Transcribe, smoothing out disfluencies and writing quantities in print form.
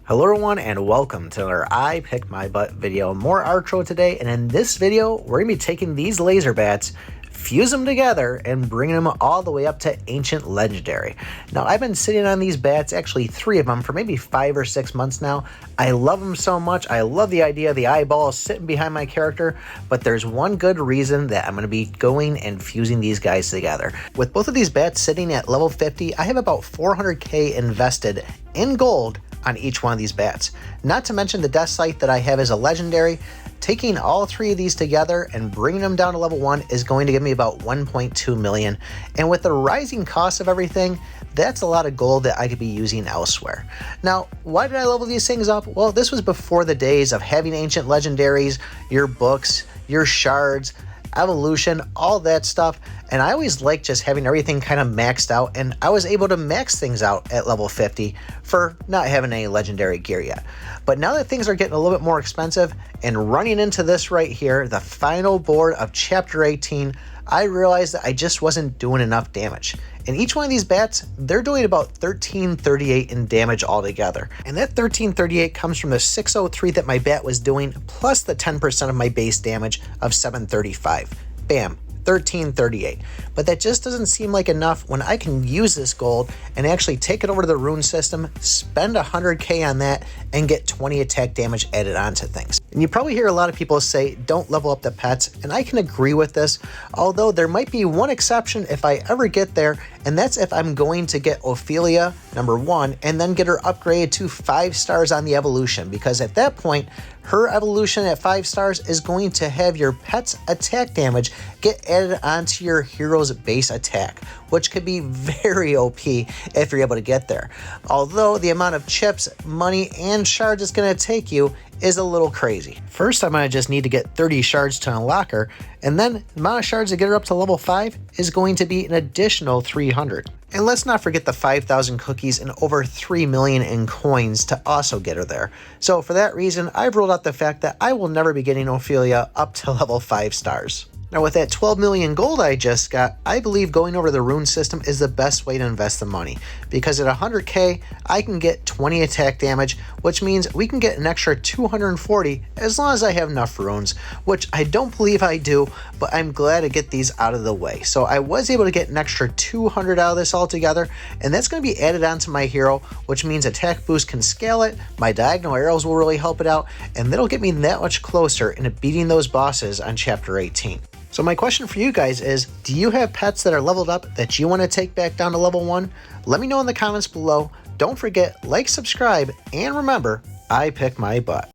Hello everyone and welcome to another I Pick My Butt video. More Archero today, and in this video we're going to be taking these laser bats, fuse them together, and bringing them all the way up to Ancient Legendary. Now I've been sitting on these bats, actually 3 of them, for maybe 5 or 6 months now. I love them so much. I love the idea of the eyeball sitting behind my character, but there's one good reason that I'm going to be going and fusing these guys together. With both of these bats sitting at level 50, I have about 400k invested in gold on each one of these bats. Not to mention the death sight that I have as a legendary. Taking all 3 of these together and bringing them down to level 1 is going to give me about 1.2 million. And with the rising cost of everything, that's a lot of gold that I could be using elsewhere. Now, why did I level these things up? Well, this was before the days of having ancient legendaries, your books, your shards, evolution, all that stuff, and I always liked just having everything kind of maxed out, and I was able to max things out at level 50 for not having any legendary gear yet. But now that things are getting a little bit more expensive and running into this right here, the final board of chapter 18, I realized that I just wasn't doing enough damage. And each one of these bats, they're doing about 1338 in damage altogether. And that 1338 comes from the 603 that my bat was doing, plus the 10% of my base damage of 735. Bam. 1338. But that just doesn't seem like enough when I can use this gold and actually take it over to the rune system, spend 100k on that, and get 20 attack damage added onto things. And you probably hear a lot of people say don't level up the pets, and I can agree with this, although there might be one exception if I ever get there, and that's if I'm going to get Ophelia #1 and then get her upgraded to 5 stars on the evolution, because at that point her evolution at 5 stars is going to have your pet's attack damage get added onto your hero's base attack, which could be very OP if you're able to get there. Although the amount of chips, money, and shards it's going to take you is a little crazy. First, I'm going to just need to get 30 shards to unlock her, and then the amount of shards to get her up to level 5 is going to be an additional 300. And let's not forget the 5,000 cookies and over 3 million in coins to also get her there. So for that reason, I've ruled out the fact that I will never be getting Ophelia up to level 5 stars. Now with that 12 million gold I just got, I believe going over the rune system is the best way to invest the money, because at 100k I can get 20 attack damage, which means we can get an extra 240 as long as I have enough runes, which I don't believe I do, but I'm glad to get these out of the way. So I was able to get an extra 200 out of this altogether, and that's going to be added onto my hero, which means attack boost can scale it, my diagonal arrows will really help it out, and that'll get me that much closer into beating those bosses on chapter 18. So my question for you guys is, do you have pets that are leveled up that you want to take back down to level 1? Let me know in the comments below. Don't forget, like, subscribe, and remember, I pick my butt.